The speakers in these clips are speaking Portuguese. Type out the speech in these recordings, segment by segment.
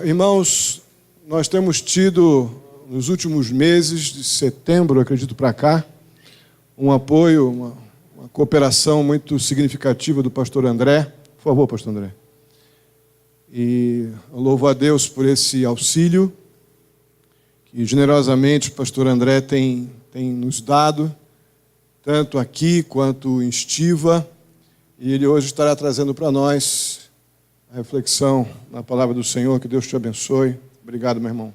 Irmãos, nós temos tido, nos últimos meses, de setembro, acredito, para cá, um apoio, uma cooperação muito significativa do pastor André. Por favor, pastor André. E eu louvo a Deus por esse auxílio que generosamente o pastor André tem nos dado, tanto aqui quanto em Estiva, e ele hoje estará trazendo para nós a reflexão na palavra do Senhor. Que Deus te abençoe. Obrigado, meu irmão.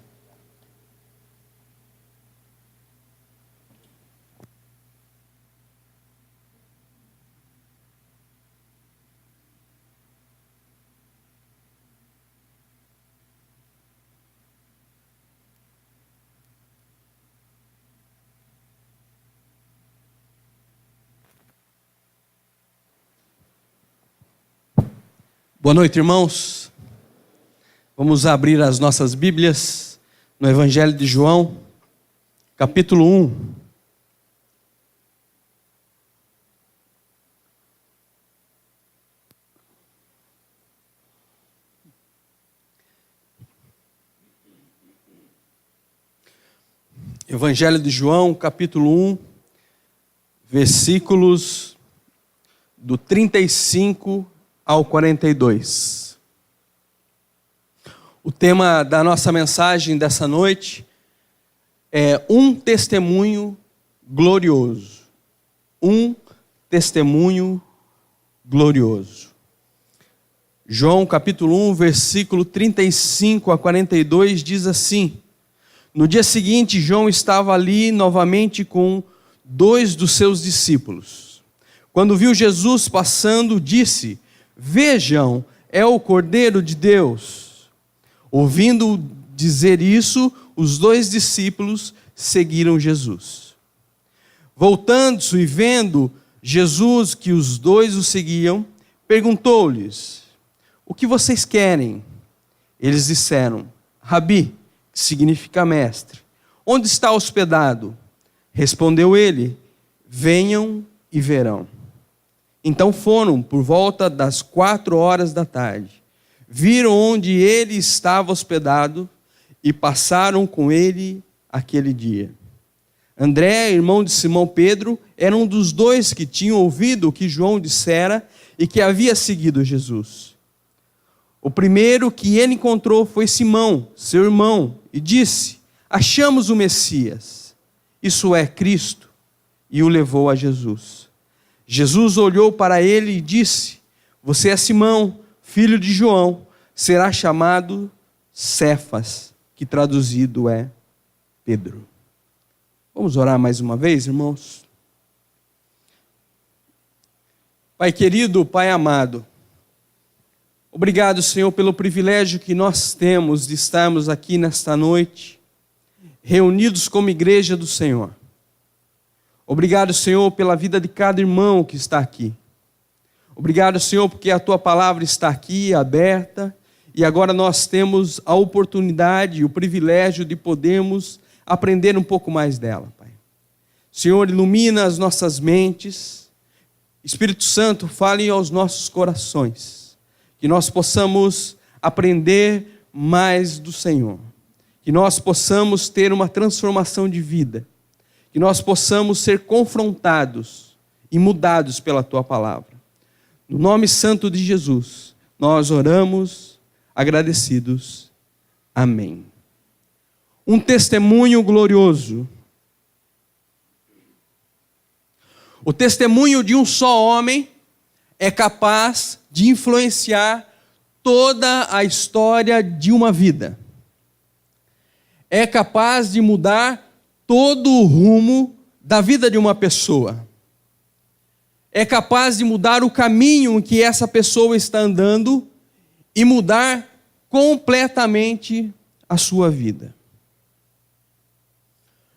Boa noite, irmãos. Vamos abrir as nossas Bíblias no Evangelho de João, capítulo 1. Evangelho de João, capítulo 1, versículos do 35 ao 42. O tema da nossa mensagem dessa noite é um testemunho glorioso. Um testemunho glorioso. João capítulo 1, versículo 35 a 42 diz assim: No dia seguinte, João estava ali novamente com 2 dos seus discípulos. Quando viu Jesus passando, disse: Vejam, é o Cordeiro de Deus. Ouvindo dizer isso, os 2 discípulos seguiram Jesus. Voltando-se e vendo Jesus que os 2 o seguiam, perguntou-lhes: O que vocês querem? Eles disseram: Rabi, que significa mestre, onde está hospedado? Respondeu ele: Venham e verão. Então foram por volta das 4 da tarde, viram onde ele estava hospedado e passaram com ele aquele dia. André, irmão de Simão Pedro, era um dos 2 que tinham ouvido o que João dissera e que havia seguido Jesus. O primeiro que ele encontrou foi Simão, seu irmão, e disse: Achamos o Messias, isso é, Cristo, e o levou a Jesus. Jesus olhou para ele e disse: Você é Simão, filho de João, será chamado Cefas, que traduzido é Pedro. Vamos orar mais uma vez, irmãos? Pai querido, Pai amado, obrigado, Senhor, pelo privilégio que nós temos de estarmos aqui nesta noite, reunidos como igreja do Senhor. Obrigado, Senhor, pela vida de cada irmão que está aqui. Obrigado, Senhor, porque a Tua palavra está aqui, aberta, e agora nós temos a oportunidade e o privilégio de podermos aprender um pouco mais dela, Pai. Senhor, ilumina as nossas mentes. Espírito Santo, fale aos nossos corações, que nós possamos aprender mais do Senhor, que nós possamos ter uma transformação de vida, que nós possamos ser confrontados e mudados pela Tua palavra. No nome santo de Jesus, nós oramos agradecidos. Amém. Um testemunho glorioso. O testemunho de um só homem é capaz de influenciar toda a história de uma vida. É capaz de mudar todo o rumo da vida de uma pessoa. É capaz de mudar o caminho em que essa pessoa está andando e mudar completamente a sua vida.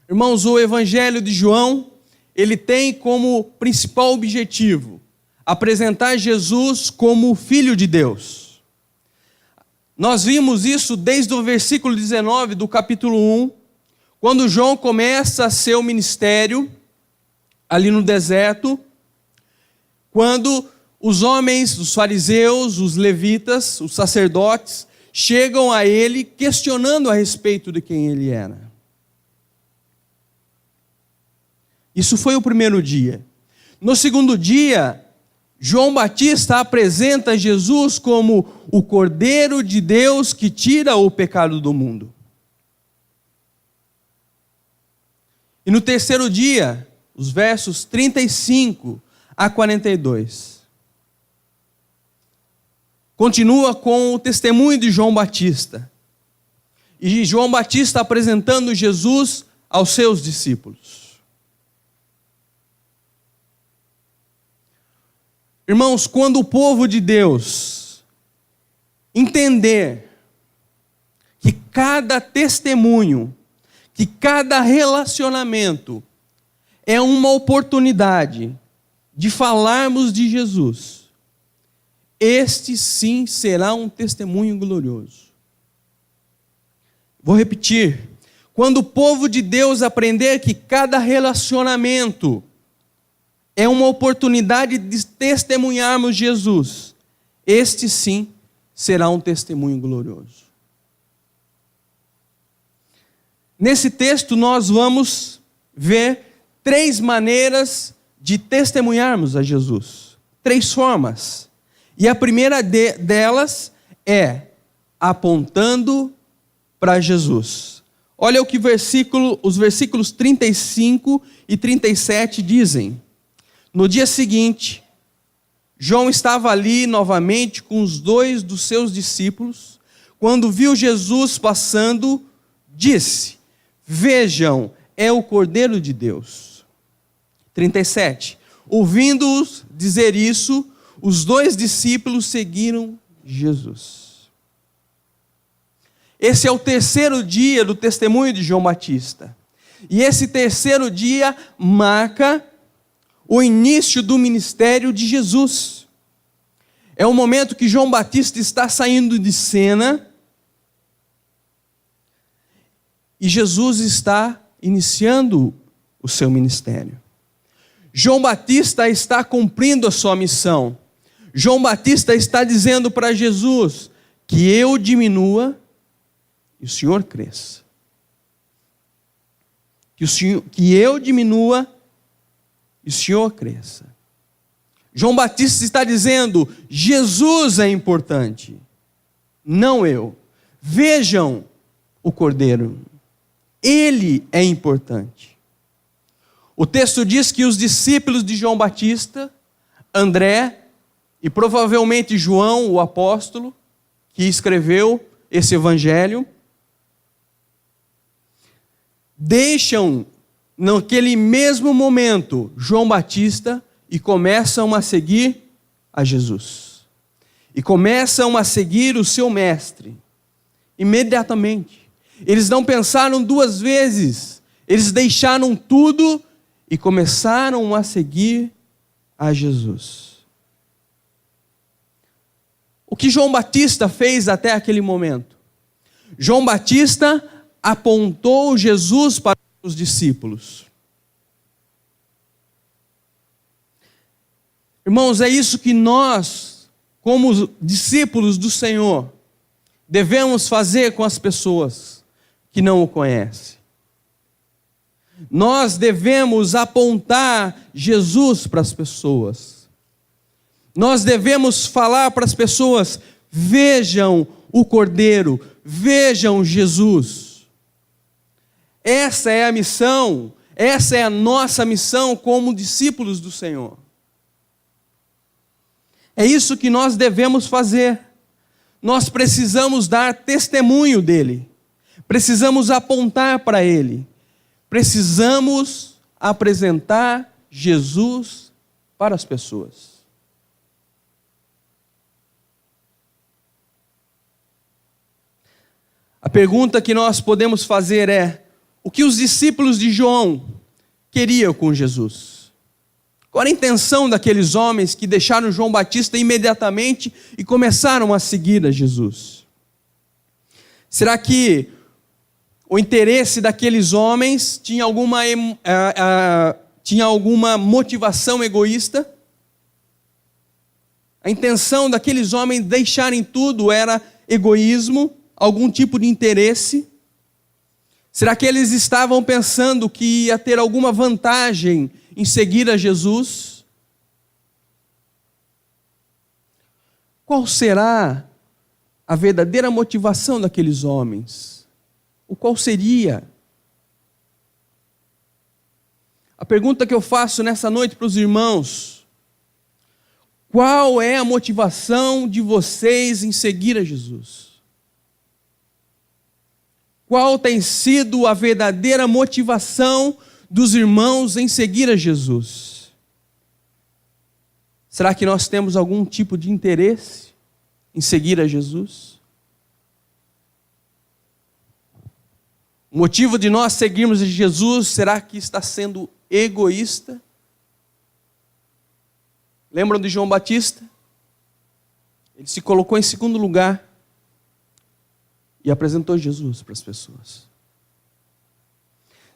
Irmãos, o Evangelho de João, ele tem como principal objetivo apresentar Jesus como o Filho de Deus. Nós vimos isso desde o versículo 19 do capítulo 1, quando João começa seu ministério ali no deserto, quando os homens, os fariseus, os levitas, os sacerdotes, chegam a ele questionando a respeito de quem ele era. Isso foi o primeiro dia. No segundo dia, João Batista apresenta Jesus como o Cordeiro de Deus que tira o pecado do mundo. E no terceiro dia, os versos 35 a 42, continua com o testemunho de João Batista. E João Batista apresentando Jesus aos seus discípulos. Irmãos, quando o povo de Deus entender que cada testemunho, que cada relacionamento é uma oportunidade de falarmos de Jesus, este sim será um testemunho glorioso. Vou repetir. Quando o povo de Deus aprender que cada relacionamento é uma oportunidade de testemunharmos Jesus, este sim será um testemunho glorioso. Nesse texto nós vamos ver 3 maneiras de testemunharmos a Jesus. 3 formas. E a primeira delas é apontando para Jesus. Olha o que os versículos 35 e 37 dizem. No dia seguinte, João estava ali novamente com os 2 dos seus discípulos. Quando viu Jesus passando, disse: vejam, é o Cordeiro de Deus. 37. Ouvindo-os dizer isso, os 2 discípulos seguiram Jesus. Esse é o terceiro dia do testemunho de João Batista. E esse terceiro dia marca o início do ministério de Jesus. É o momento que João Batista está saindo de cena e Jesus está iniciando o seu ministério. João Batista está cumprindo a sua missão. João Batista está dizendo para Jesus que eu diminua e o Senhor cresça. Que eu diminua e o Senhor cresça. João Batista está dizendo: Jesus é importante, não eu. Vejam o Cordeiro, ele é importante. O texto diz que os discípulos de João Batista, André e provavelmente João, o apóstolo, que escreveu esse evangelho, deixam naquele mesmo momento João Batista e começam a seguir a Jesus. E começam a seguir o seu mestre. Imediatamente. Eles não pensaram 2 vezes. Eles deixaram tudo e começaram a seguir a Jesus. O que João Batista fez até aquele momento? João Batista apontou Jesus para os discípulos. Irmãos, é isso que nós, como discípulos do Senhor, devemos fazer com as pessoas que não o conhecem. Nós devemos apontar Jesus para as pessoas. Nós devemos falar para as pessoas: vejam o Cordeiro, vejam Jesus. Essa é a missão, essa é a nossa missão como discípulos do Senhor. É isso que nós devemos fazer. Nós precisamos dar testemunho dele. Precisamos apontar para ele. Precisamos apresentar Jesus para as pessoas. A pergunta que nós podemos fazer é: o que os discípulos de João queriam com Jesus? Qual era a intenção daqueles homens que deixaram João Batista imediatamente e começaram a seguir a Jesus? Será que o interesse daqueles homens tinha alguma motivação egoísta? A intenção daqueles homens deixarem tudo era egoísmo, algum tipo de interesse? Será que eles estavam pensando que ia ter alguma vantagem em seguir a Jesus? Qual será a verdadeira motivação daqueles homens? O qual seria? A pergunta que eu faço nessa noite para os irmãos: qual é a motivação de vocês em seguir a Jesus? Qual tem sido a verdadeira motivação dos irmãos em seguir a Jesus? Será que nós temos algum tipo de interesse em seguir a Jesus? O motivo de nós seguirmos a Jesus, será que está sendo egoísta? Lembram de João Batista? Ele se colocou em segundo lugar e apresentou Jesus para as pessoas.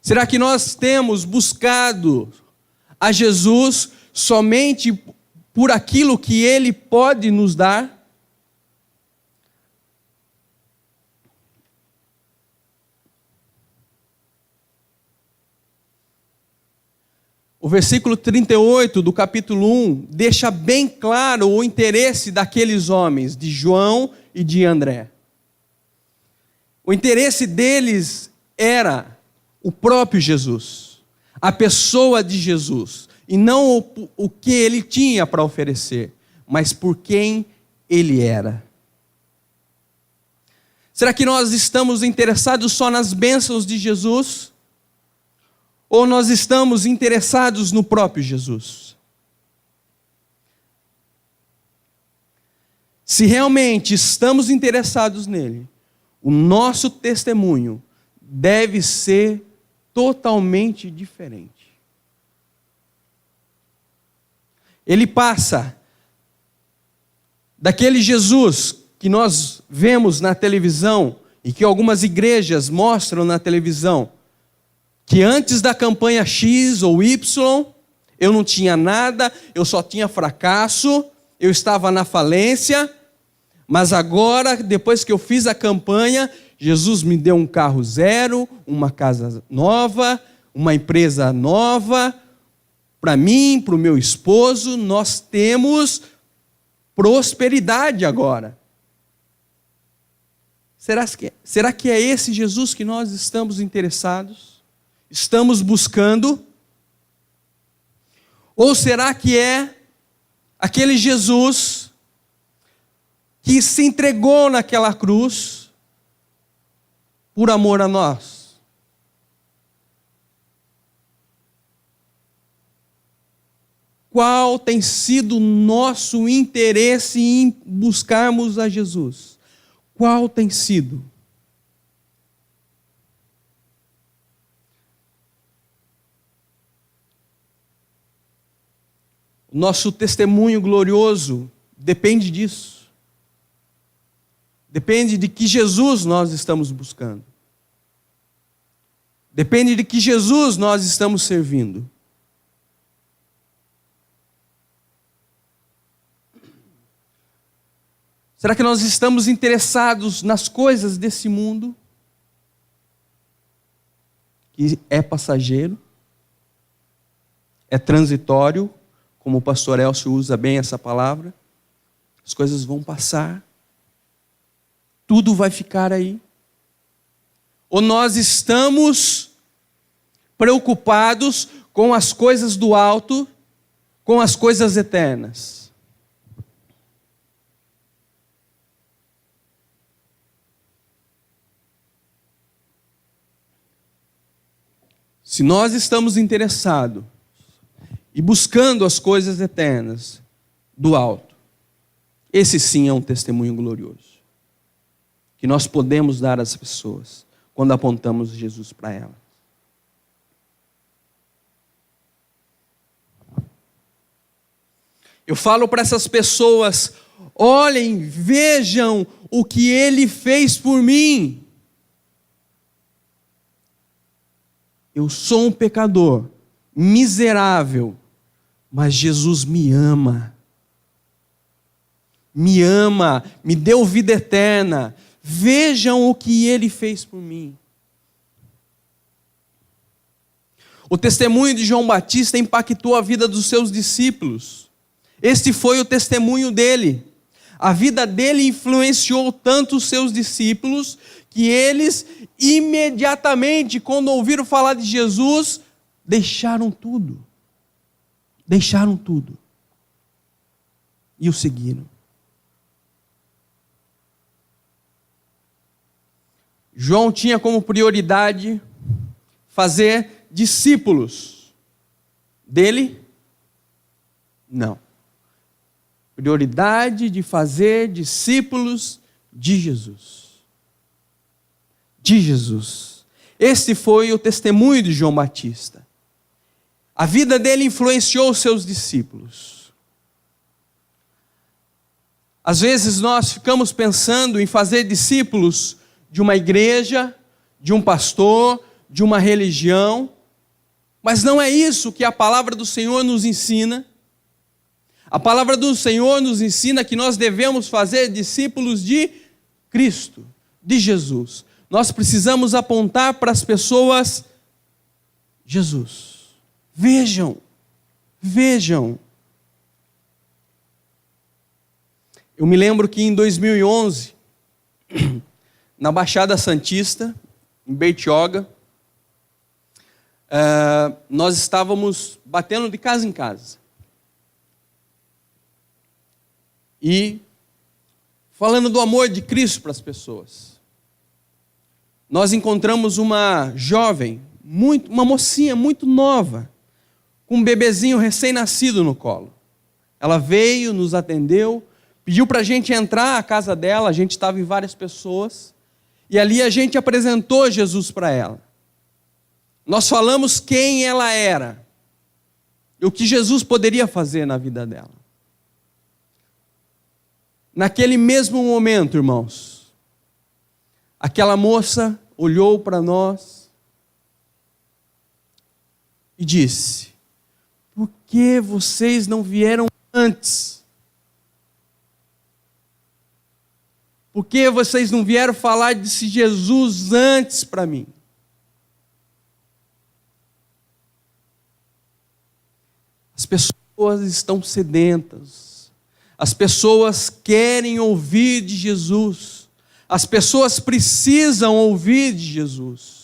Será que nós temos buscado a Jesus somente por aquilo que Ele pode nos dar? O versículo 38 do capítulo 1 deixa bem claro o interesse daqueles homens, de João e de André. O interesse deles era o próprio Jesus, a pessoa de Jesus, e não o que ele tinha para oferecer, mas por quem ele era. Será que nós estamos interessados só nas bênçãos de Jesus? Ou nós estamos interessados no próprio Jesus? Se realmente estamos interessados nele, o nosso testemunho deve ser totalmente diferente. Ele passa daquele Jesus que nós vemos na televisão e que algumas igrejas mostram na televisão, que antes da campanha X ou Y, eu não tinha nada, eu só tinha fracasso, eu estava na falência, mas agora, depois que eu fiz a campanha, Jesus me deu um carro zero, uma casa nova, uma empresa nova, para mim, para o meu esposo, nós temos prosperidade agora. Será que é esse Jesus que nós estamos interessados? Estamos buscando? Ou será que é aquele Jesus que se entregou naquela cruz por amor a nós? Qual tem sido o nosso interesse em buscarmos a Jesus? Qual tem sido? Nosso testemunho glorioso depende disso. Depende de que Jesus nós estamos buscando. Depende de que Jesus nós estamos servindo. Será que nós estamos interessados nas coisas desse mundo? Que é passageiro, é transitório, como o pastor Elcio usa bem essa palavra. As coisas vão passar. Tudo vai ficar aí. Ou nós estamos preocupados com as coisas do alto, com as coisas eternas. Se nós estamos interessados e buscando as coisas eternas do alto, esse sim é um testemunho glorioso, que nós podemos dar às pessoas quando apontamos Jesus para elas. Eu falo para essas pessoas: olhem, vejam o que Ele fez por mim. Eu sou um pecador, miserável, mas Jesus me ama. me ama, me deu vida eterna. Vejam o que ele fez por mim. O testemunho de João Batista impactou a vida dos seus discípulos. Este foi o testemunho dele. A vida dele influenciou tanto os seus discípulos que eles, imediatamente, quando ouviram falar de Jesus, deixaram tudo. Deixaram tudo. E o seguiram. João tinha como prioridade fazer discípulos. Dele? Não. Prioridade de fazer discípulos de Jesus. De Jesus. Esse foi o testemunho de João Batista. A vida dele influenciou os seus discípulos. Às vezes nós ficamos pensando em fazer discípulos de uma igreja, de um pastor, de uma religião, mas não é isso que a palavra do Senhor nos ensina. A palavra do Senhor nos ensina que nós devemos fazer discípulos de Cristo, de Jesus. Nós precisamos apontar para as pessoas Jesus. Vejam, vejam. Eu me lembro que em 2011, na Baixada Santista, em Bertioga, nós estávamos batendo de casa em casa. E falando do amor de Cristo para as pessoas. Nós encontramos uma jovem, uma mocinha muito nova, com um bebezinho recém-nascido no colo. Ela veio, nos atendeu, pediu para a gente entrar à casa dela, a gente estava em várias pessoas, e ali a gente apresentou Jesus para ela. Nós falamos quem ela era, e o que Jesus poderia fazer na vida dela. Naquele mesmo momento, irmãos, aquela moça olhou para nós e disse: por que vocês não vieram antes? Por que vocês não vieram falar desse Jesus antes para mim? As pessoas estão sedentas. As pessoas querem ouvir de Jesus. As pessoas precisam ouvir de Jesus.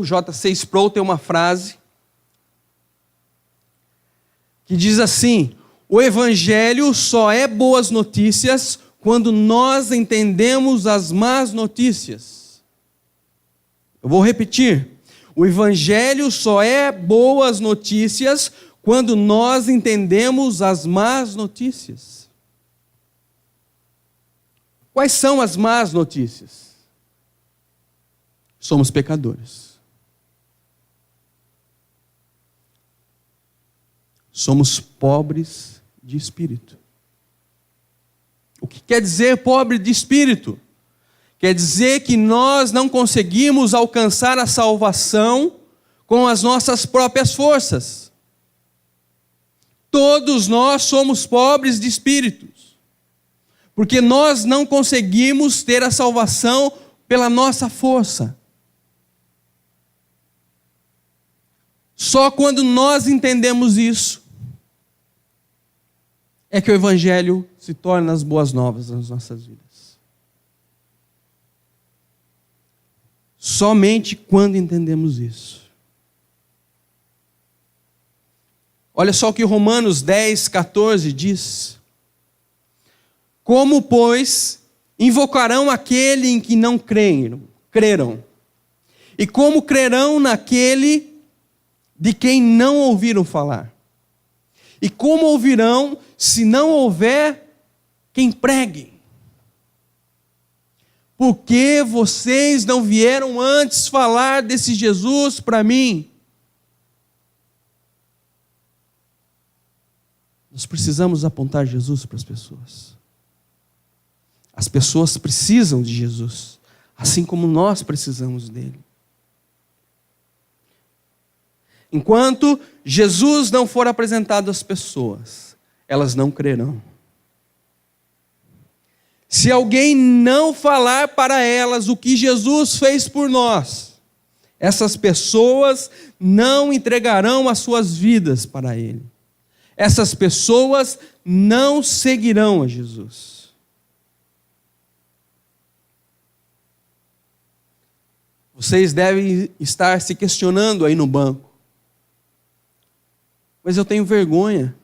J.C. Sproul tem uma frase que diz assim: o Evangelho só é boas notícias quando nós entendemos as más notícias. Eu vou repetir. O Evangelho só é boas notícias quando nós entendemos as más notícias. Quais são as más notícias? Somos pecadores. Somos pobres de espírito. O que quer dizer pobre de espírito? Quer dizer que nós não conseguimos alcançar a salvação com as nossas próprias forças. Todos nós somos pobres de espíritos, porque nós não conseguimos ter a salvação pela nossa força. Só quando nós entendemos isso, é que o Evangelho se torna as boas novas nas nossas vidas. Somente quando entendemos isso. Olha só o que Romanos 10:14 diz. Como, pois, invocarão aquele em que não creram? E como crerão naquele de quem não ouviram falar? E como ouvirão se não houver quem pregue? Por que vocês não vieram antes falar desse Jesus para mim? Nós precisamos apontar Jesus para as pessoas. As pessoas precisam de Jesus, assim como nós precisamos dele. Enquanto Jesus não for apresentado às pessoas, elas não crerão. Se alguém não falar para elas o que Jesus fez por nós, essas pessoas não entregarão as suas vidas para Ele. Essas pessoas não seguirão a Jesus. Vocês devem estar se questionando aí no banco. Mas eu tenho vergonha.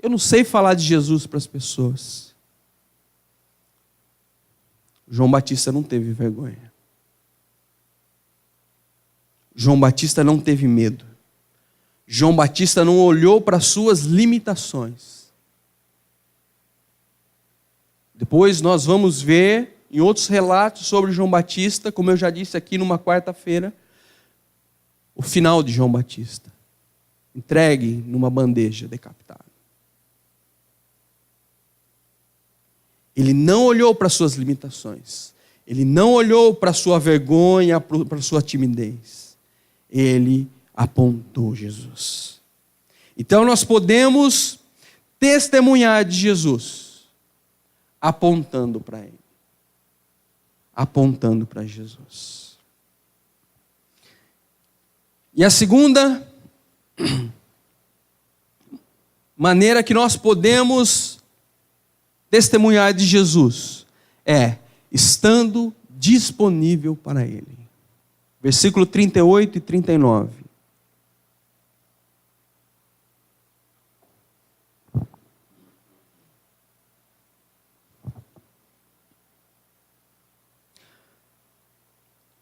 Eu não sei falar de Jesus para as pessoas. João Batista não teve vergonha. João Batista não teve medo. João Batista não olhou para as suas limitações. Depois nós vamos ver em outros relatos sobre João Batista, como eu já disse aqui numa quarta-feira, o final de João Batista. Entregue numa bandeja decapitado. Ele não olhou para as suas limitações. Ele não olhou para a sua vergonha, para a sua timidez. Ele apontou Jesus. Então nós podemos testemunhar de Jesus, apontando para Ele. Apontando para Jesus. E a segunda maneira que nós podemos testemunhar de Jesus é estando disponível para Ele. Versículo 38 e 39.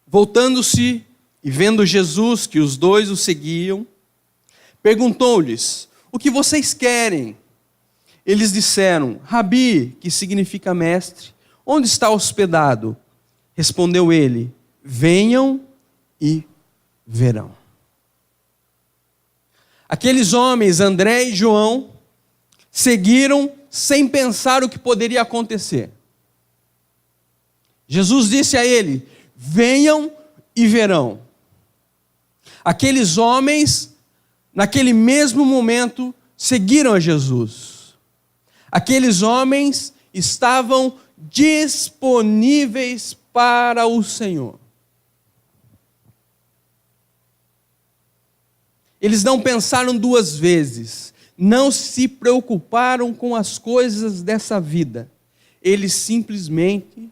Voltando-se e vendo Jesus que os dois o seguiam, perguntou-lhes: o que vocês querem? Eles disseram: Rabi, que significa mestre, onde está hospedado? Respondeu ele: venham e verão. Aqueles homens, André e João, seguiram sem pensar o que poderia acontecer. Jesus disse a ele: venham e verão. Aqueles homens, naquele mesmo momento, seguiram a Jesus. Aqueles homens estavam disponíveis para o Senhor. Eles não pensaram duas vezes, não se preocuparam com as coisas dessa vida. Eles simplesmente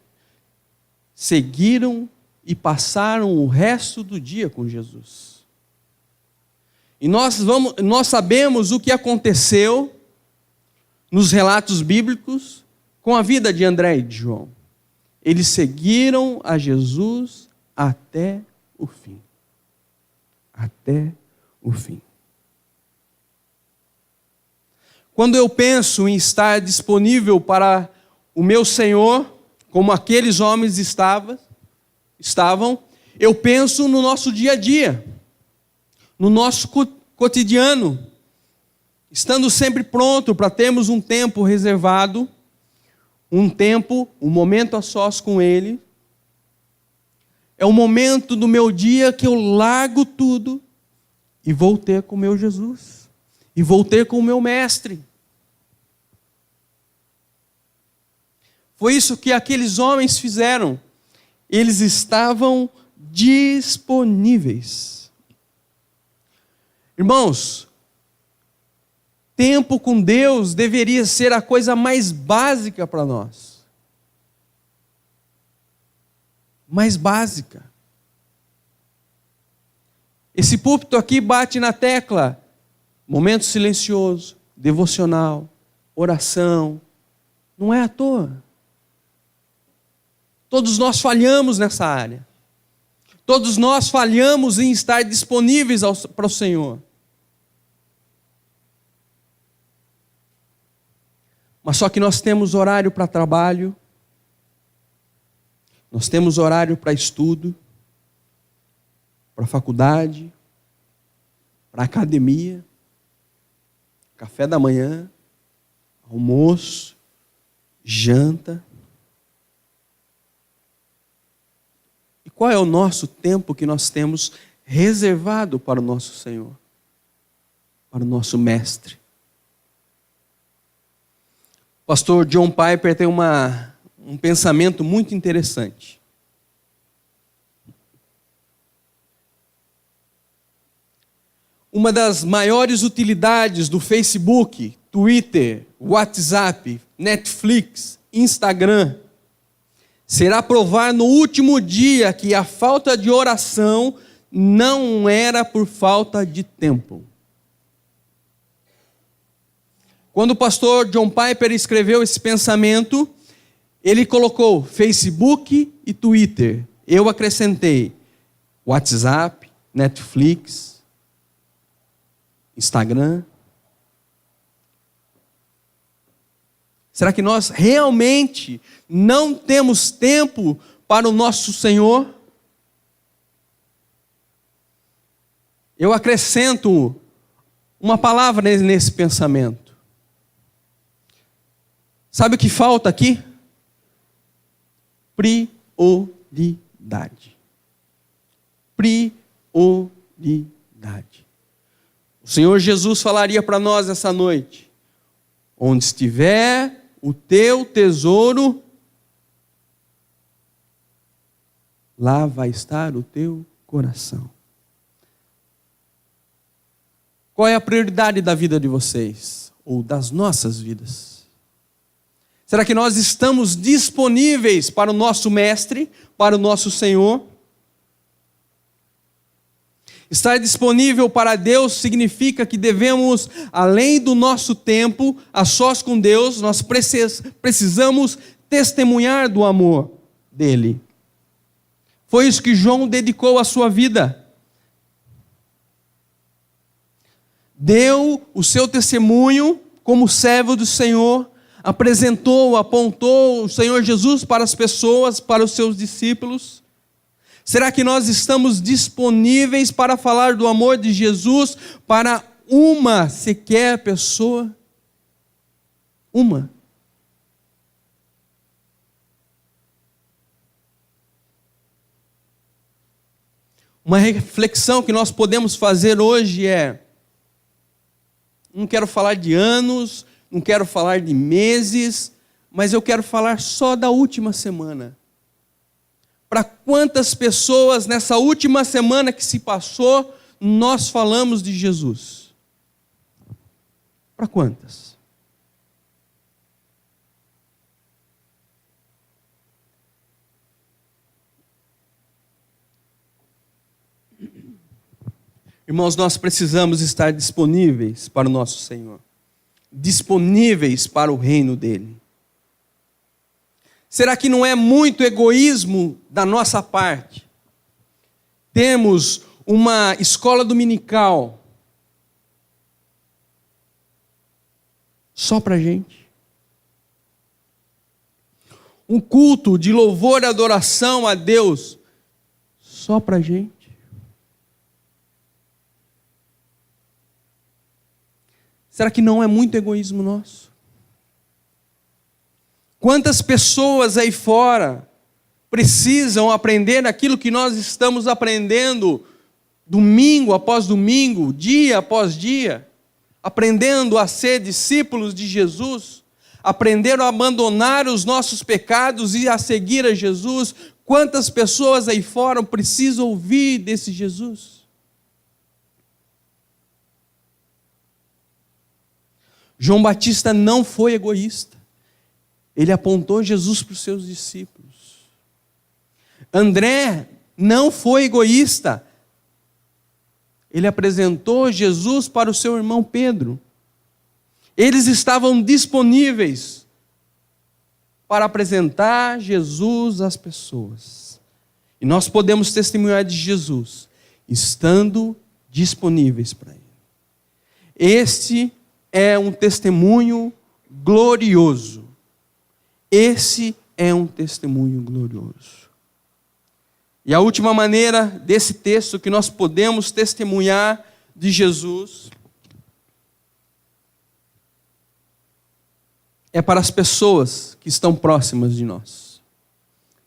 seguiram e passaram o resto do dia com Jesus. E nós sabemos o que aconteceu nos relatos bíblicos com a vida de André e de João. Eles seguiram a Jesus até o fim. Até o fim. Quando eu penso em estar disponível para o meu Senhor, como aqueles homens estavam, eu penso no nosso dia a dia, no nosso cotidiano, estando sempre pronto para termos um tempo reservado, um momento a sós com Ele. É o momento do meu dia que eu largo tudo e vou ter com o meu Jesus, e vou ter com o meu mestre. Foi isso que aqueles homens fizeram. Eles estavam disponíveis. Irmãos, tempo com Deus deveria ser a coisa mais básica para nós. Mais básica. Esse púlpito aqui bate na tecla: momento silencioso, devocional, oração. Não é à toa. Todos nós falhamos nessa área. Todos nós falhamos em estar disponíveis para o Senhor. Mas só que nós temos horário para trabalho, nós temos horário para estudo, para faculdade, para academia, café da manhã, almoço, janta. E qual é o nosso tempo que nós temos reservado para o nosso Senhor, para o nosso Mestre. O pastor John Piper tem um pensamento muito interessante. Uma das maiores utilidades do Facebook, Twitter, WhatsApp, Netflix, Instagram, será provar no último dia que a falta de oração não era por falta de tempo. Quando o pastor John Piper escreveu esse pensamento, ele colocou Facebook e Twitter. Eu acrescentei WhatsApp, Netflix, Instagram. Será que nós realmente não temos tempo para o nosso Senhor? Eu acrescento uma palavra nesse pensamento. Sabe o que falta aqui? Prioridade. Prioridade. O Senhor Jesus falaria para nós essa noite: onde estiver o teu tesouro, lá vai estar o teu coração. Qual é a prioridade da vida de vocês? Ou das nossas vidas? Será que nós estamos disponíveis para o nosso Mestre, para o nosso Senhor? Estar disponível para Deus significa que devemos, além do nosso tempo, a sós com Deus, nós precisamos testemunhar do amor dele. Foi isso que João dedicou a sua vida. Deu o seu testemunho como servo do Senhor, apontou o Senhor Jesus para as pessoas, para os seus discípulos. Será que nós estamos disponíveis para falar do amor de Jesus para uma sequer pessoa? Uma. Uma reflexão que nós podemos fazer hoje é: não quero falar de anos, não quero falar de meses, mas eu quero falar só da última semana. Para quantas pessoas nessa última semana que se passou, nós falamos de Jesus? Para quantas? Irmãos, nós precisamos estar disponíveis para o nosso Senhor, disponíveis para o reino dele. Será que não é muito egoísmo da nossa parte? Temos uma escola dominical só para a gente. Um culto de louvor e adoração a Deus só para a gente. Será que não é muito egoísmo nosso? Quantas pessoas aí fora precisam aprender aquilo que nós estamos aprendendo domingo após domingo, dia após dia, aprendendo a ser discípulos de Jesus, aprendendo a abandonar os nossos pecados e a seguir a Jesus? Quantas pessoas aí fora precisam ouvir desse Jesus? João Batista não foi egoísta. Ele apontou Jesus para os seus discípulos. André não foi egoísta. Ele apresentou Jesus para o seu irmão Pedro. Eles estavam disponíveis para apresentar Jesus às pessoas. E nós podemos testemunhar de Jesus, estando disponíveis para Ele. Este é um testemunho glorioso. Esse é um testemunho glorioso. E a última maneira desse texto que nós podemos testemunhar de Jesus é para as pessoas que estão próximas de nós.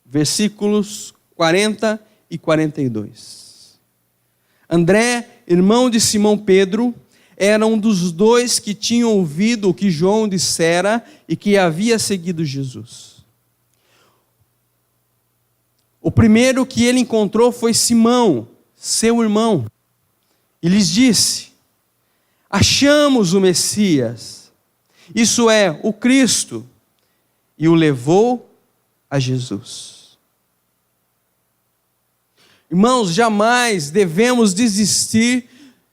Versículos 40 e 42. André, irmão de Simão Pedro, era um dos dois que tinham ouvido o que João dissera e que havia seguido Jesus. O primeiro que ele encontrou foi Simão, seu irmão, e lhes disse: achamos o Messias, isso é, o Cristo, e o levou a Jesus. Irmãos, jamais devemos desistir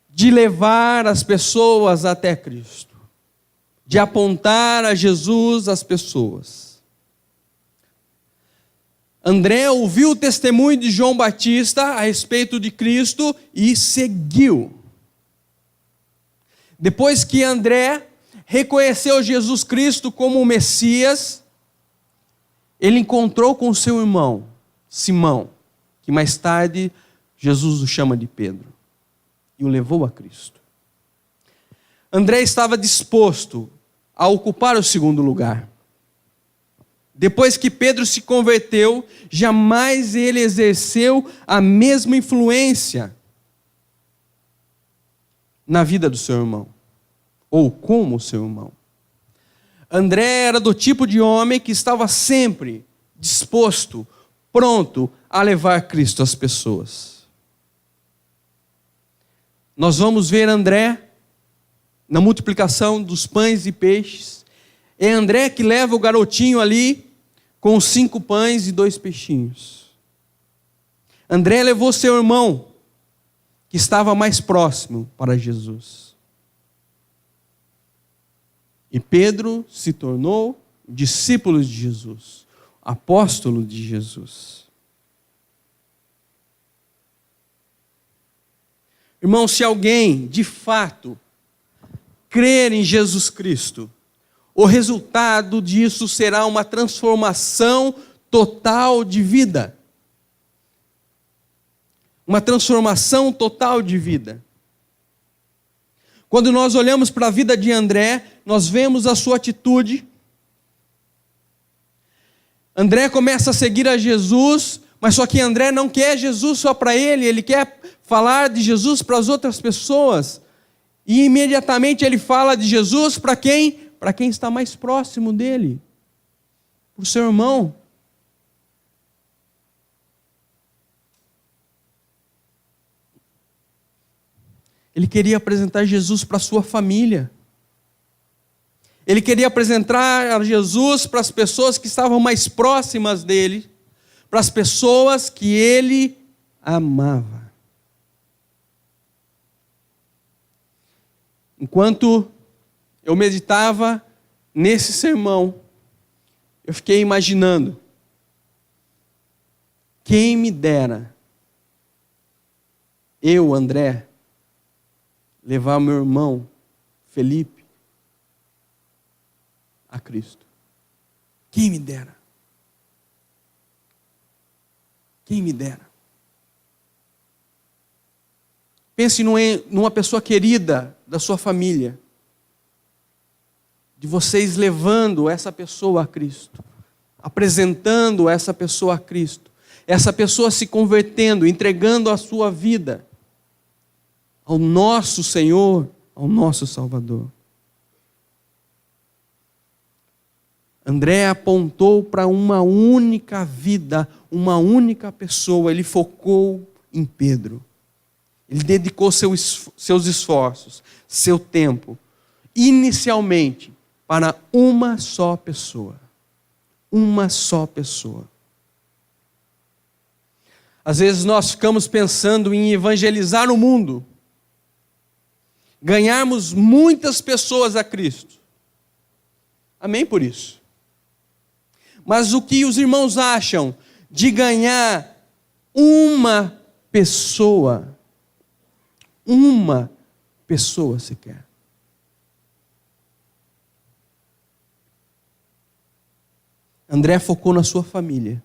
de levar as pessoas até Cristo, de apontar a Jesus às pessoas. André ouviu o testemunho de João Batista a respeito de Cristo e seguiu. Depois que André reconheceu Jesus Cristo como o Messias, ele encontrou com seu irmão, Simão, que mais tarde Jesus o chama de Pedro, e o levou a Cristo. André estava disposto a ocupar o segundo lugar. Depois que Pedro se converteu, jamais ele exerceu a mesma influência na vida do seu irmão, ou como o seu irmão. André era do tipo de homem que estava sempre disposto, pronto a levar Cristo às pessoas. Nós vamos ver André na multiplicação dos pães e peixes. É André que leva o garotinho ali com os 5 pães e 2 peixinhos. André levou seu irmão, que estava mais próximo, para Jesus. E Pedro se tornou discípulo de Jesus, apóstolo de Jesus. Irmão, se alguém de fato crer em Jesus Cristo, o resultado disso será uma transformação total de vida. Uma transformação total de vida. Quando nós olhamos para a vida de André, nós vemos a sua atitude. André começa a seguir a Jesus, mas só que André não quer Jesus só para ele quer falar de Jesus para as outras pessoas. E imediatamente ele fala de Jesus para quem? Para quem está mais próximo dele, para o seu irmão. Ele queria apresentar Jesus para a sua família. Ele queria apresentar Jesus para as pessoas que estavam mais próximas dele, para as pessoas que ele amava. Enquanto eu meditava nesse sermão, eu fiquei imaginando, quem me dera, eu, André, levar meu irmão, Felipe, a Cristo. Quem me dera. Quem me dera. Pense numa pessoa querida da sua família, de vocês levando essa pessoa a Cristo, apresentando essa pessoa a Cristo, essa pessoa se convertendo, entregando a sua vida ao nosso Senhor, ao nosso Salvador. André apontou para uma única vida, uma única pessoa, ele focou em Pedro. Ele dedicou seus esforços, seu tempo, inicialmente, para uma só pessoa. Uma só pessoa. Às vezes nós ficamos pensando em evangelizar o mundo, ganharmos muitas pessoas a Cristo. Amém por isso. Mas o que os irmãos acham de ganhar uma pessoa? Uma pessoa sequer. André focou na sua família.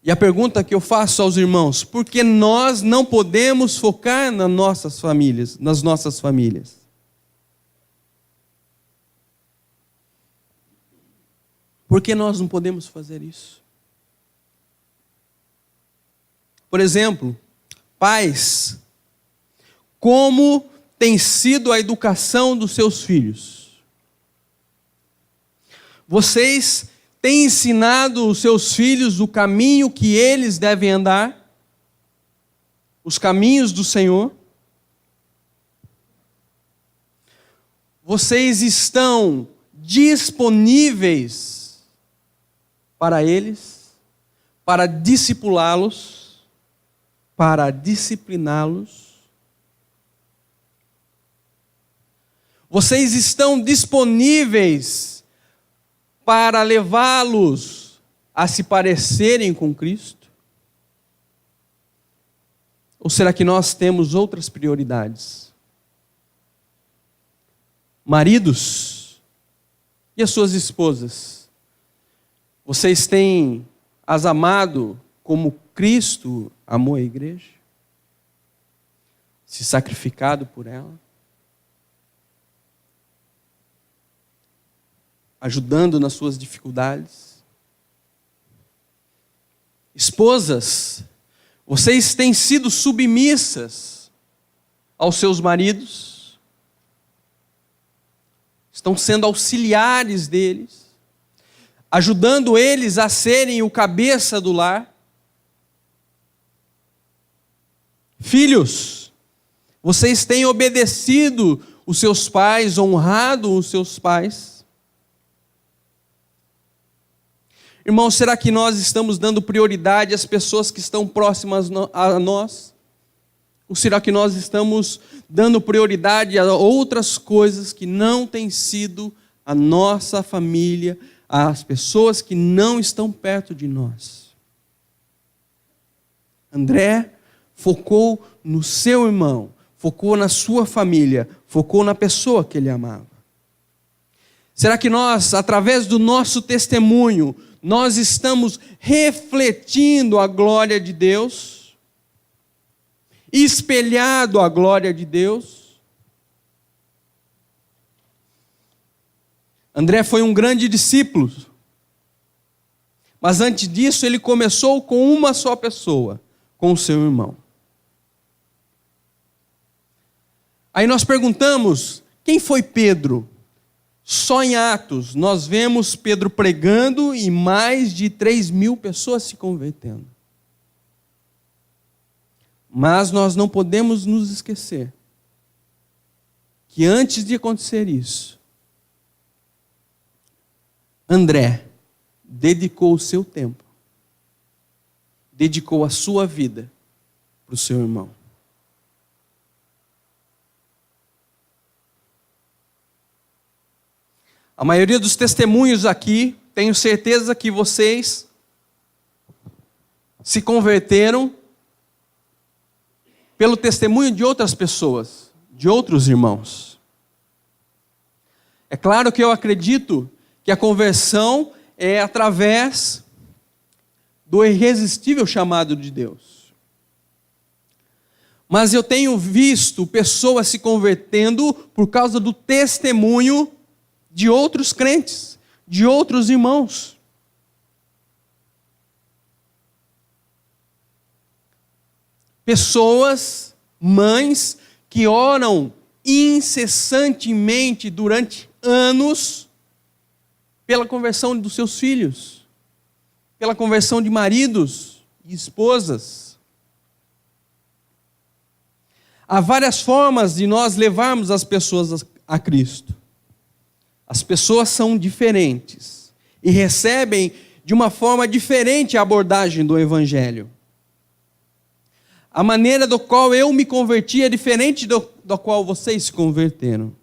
E a pergunta que eu faço aos irmãos, por que nós não podemos focar nas nossas famílias, nas nossas famílias? Por que nós não podemos fazer isso? Por exemplo, Pais, como tem sido a educação dos seus filhos? Vocês têm ensinado os seus filhos o caminho que eles devem andar? Os caminhos do Senhor? Vocês estão disponíveis para eles, para discipulá-los, para discipliná-los? Vocês estão disponíveis para levá-los a se parecerem com Cristo? Ou será que nós temos outras prioridades? Maridos e as suas esposas, vocês têm as amado como Cristo amou a igreja? Se sacrificado por ela? Ajudando nas suas dificuldades? Esposas, vocês têm sido submissas aos seus maridos? Estão sendo auxiliares deles, ajudando eles a serem o cabeça do lar? Filhos, vocês têm obedecido os seus pais, honrado os seus pais? Irmãos, será que nós estamos dando prioridade às pessoas que estão próximas a nós? Ou será que nós estamos dando prioridade a outras coisas que não têm sido a nossa família, às pessoas que não estão perto de nós? André focou no seu irmão, focou na sua família, focou na pessoa que ele amava. Será que nós, através do nosso testemunho, nós estamos refletindo a glória de Deus? Espelhado a glória de Deus? André foi um grande discípulo, mas antes disso ele começou com uma só pessoa, com o seu irmão. Aí nós perguntamos, quem foi Pedro? Só em Atos nós vemos Pedro pregando e mais de 3.000 pessoas se convertendo. Mas nós não podemos nos esquecer que antes de acontecer isso, André dedicou o seu tempo, dedicou a sua vida para o seu irmão. A maioria dos testemunhos aqui, tenho certeza que vocês se converteram pelo testemunho de outras pessoas, de outros irmãos. É claro que eu acredito que a conversão é através do irresistível chamado de Deus. Mas eu tenho visto pessoas se convertendo por causa do testemunho de outros crentes, de outros irmãos. Pessoas, mães, que oram incessantemente durante anos pela conversão dos seus filhos, pela conversão de maridos e esposas. Há várias formas de nós levarmos as pessoas a Cristo. As pessoas são diferentes e recebem de uma forma diferente a abordagem do Evangelho. A maneira do qual eu me converti é diferente do qual vocês se converteram.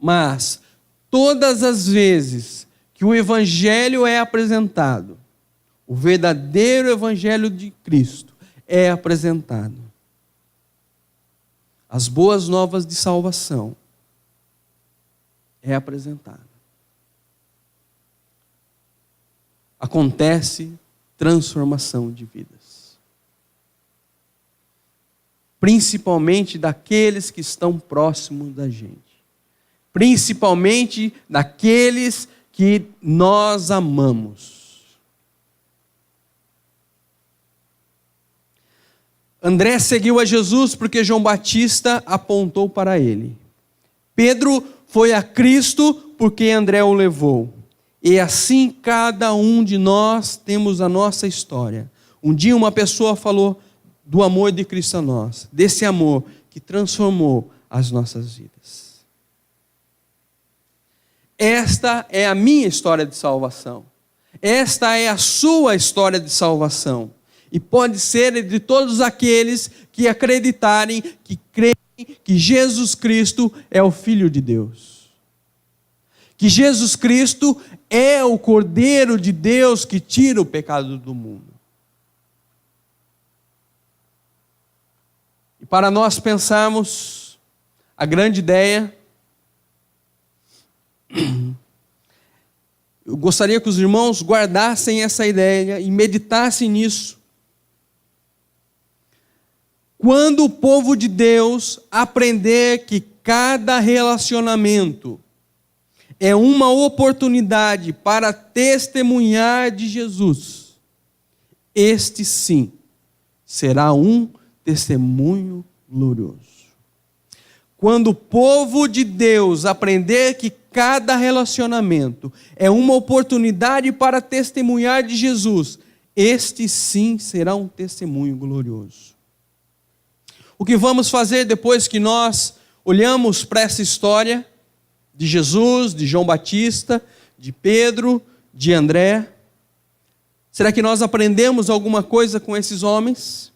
Mas, todas as vezes que o Evangelho é apresentado, o verdadeiro Evangelho de Cristo é apresentado, as boas novas de salvação é apresentado. Acontece transformação de vidas. Principalmente daqueles que estão próximos da gente. Principalmente daqueles que nós amamos. André seguiu a Jesus porque João Batista apontou para ele. Pedro foi a Cristo porque André o levou. E assim cada um de nós temos a nossa história. Um dia uma pessoa falou do amor de Cristo a nós, desse amor que transformou as nossas vidas. Esta é a minha história de salvação. Esta é a sua história de salvação. E pode ser de todos aqueles que acreditarem, que creem que Jesus Cristo é o Filho de Deus. Que Jesus Cristo é o Cordeiro de Deus que tira o pecado do mundo. E para nós pensarmos a grande ideia, eu gostaria que os irmãos guardassem essa ideia e meditassem nisso. Quando o povo de Deus aprender que cada relacionamento é uma oportunidade para testemunhar de Jesus, este sim será um testemunho glorioso. Quando o povo de Deus aprender que cada relacionamento é uma oportunidade para testemunhar de Jesus, este sim será um testemunho glorioso. O que vamos fazer depois que nós olhamos para essa história de Jesus, de João Batista, de Pedro, de André? Será que nós aprendemos alguma coisa com esses homens?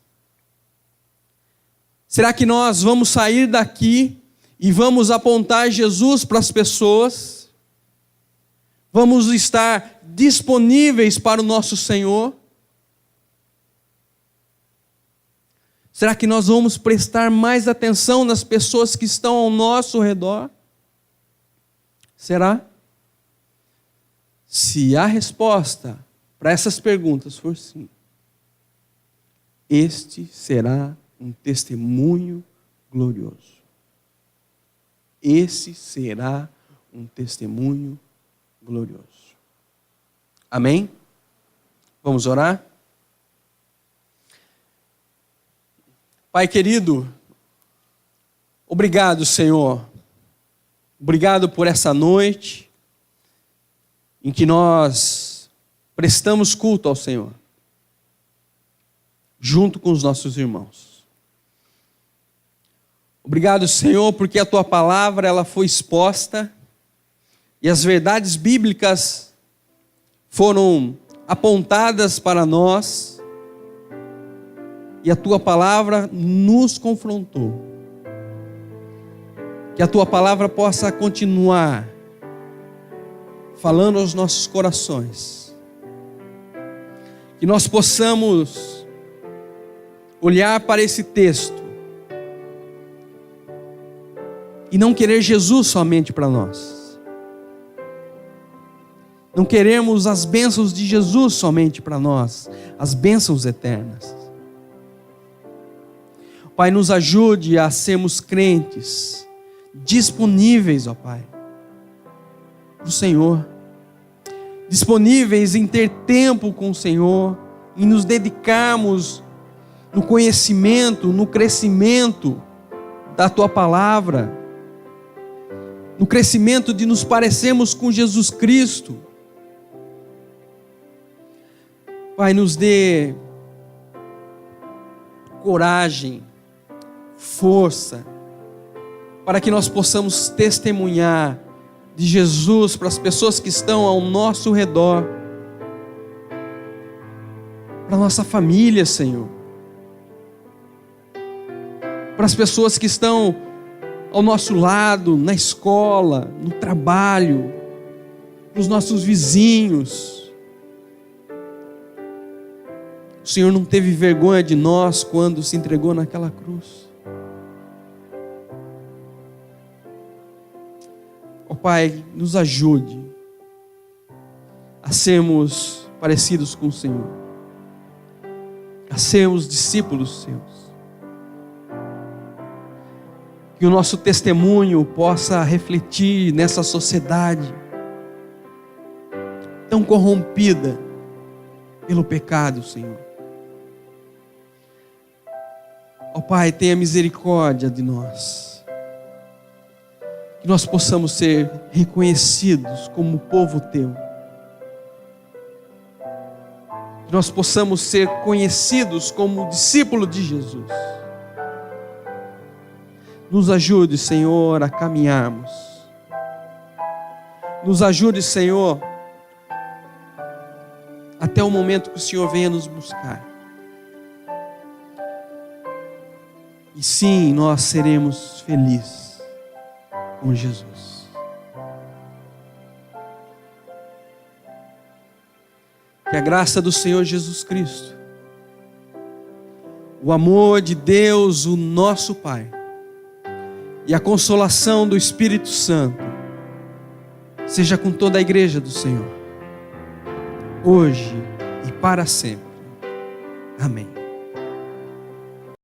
Será que nós vamos sair daqui e vamos apontar Jesus para as pessoas? Vamos estar disponíveis para o nosso Senhor? Será que nós vamos prestar mais atenção nas pessoas que estão ao nosso redor? Será? Se a resposta para essas perguntas for sim, este será um testemunho glorioso. Esse será um testemunho glorioso. Amém? Vamos orar? Pai querido, obrigado, Senhor. Obrigado por essa noite em que nós prestamos culto ao Senhor, junto com os nossos irmãos. Obrigado, Senhor, porque a Tua palavra ela foi exposta e as verdades bíblicas foram apontadas para nós e a Tua palavra nos confrontou. Que a Tua palavra possa continuar falando aos nossos corações. Que nós possamos olhar para esse texto e não querer Jesus somente para nós. Não queremos as bênçãos de Jesus somente para nós, as bênçãos eternas. Pai, nos ajude a sermos crentes, disponíveis, ó Pai, para o Senhor, disponíveis em ter tempo com o Senhor, em nos dedicarmos no conhecimento, no crescimento da Tua palavra, no crescimento de nos parecermos com Jesus Cristo. Pai, nos dê coragem, força, para que nós possamos testemunhar de Jesus para as pessoas que estão ao nosso redor, para a nossa família, Senhor, para as pessoas que estão ao nosso lado, na escola, no trabalho, para os nossos vizinhos. O Senhor não teve vergonha de nós quando se entregou naquela cruz. Ó Pai, nos ajude a sermos parecidos com o Senhor, a sermos discípulos Seus. Que o nosso testemunho possa refletir nessa sociedade tão corrompida pelo pecado, Senhor. Ó Pai, tenha misericórdia de nós. Que nós possamos ser reconhecidos como povo teu. Que nós possamos ser conhecidos como discípulo de Jesus. Nos ajude, Senhor, a caminharmos. Nos ajude, Senhor, até o momento que o Senhor venha nos buscar. E sim, nós seremos felizes com Jesus. Que a graça do Senhor Jesus Cristo, o amor de Deus, o nosso Pai, e a consolação do Espírito Santo seja com toda a igreja do Senhor, hoje e para sempre. Amém.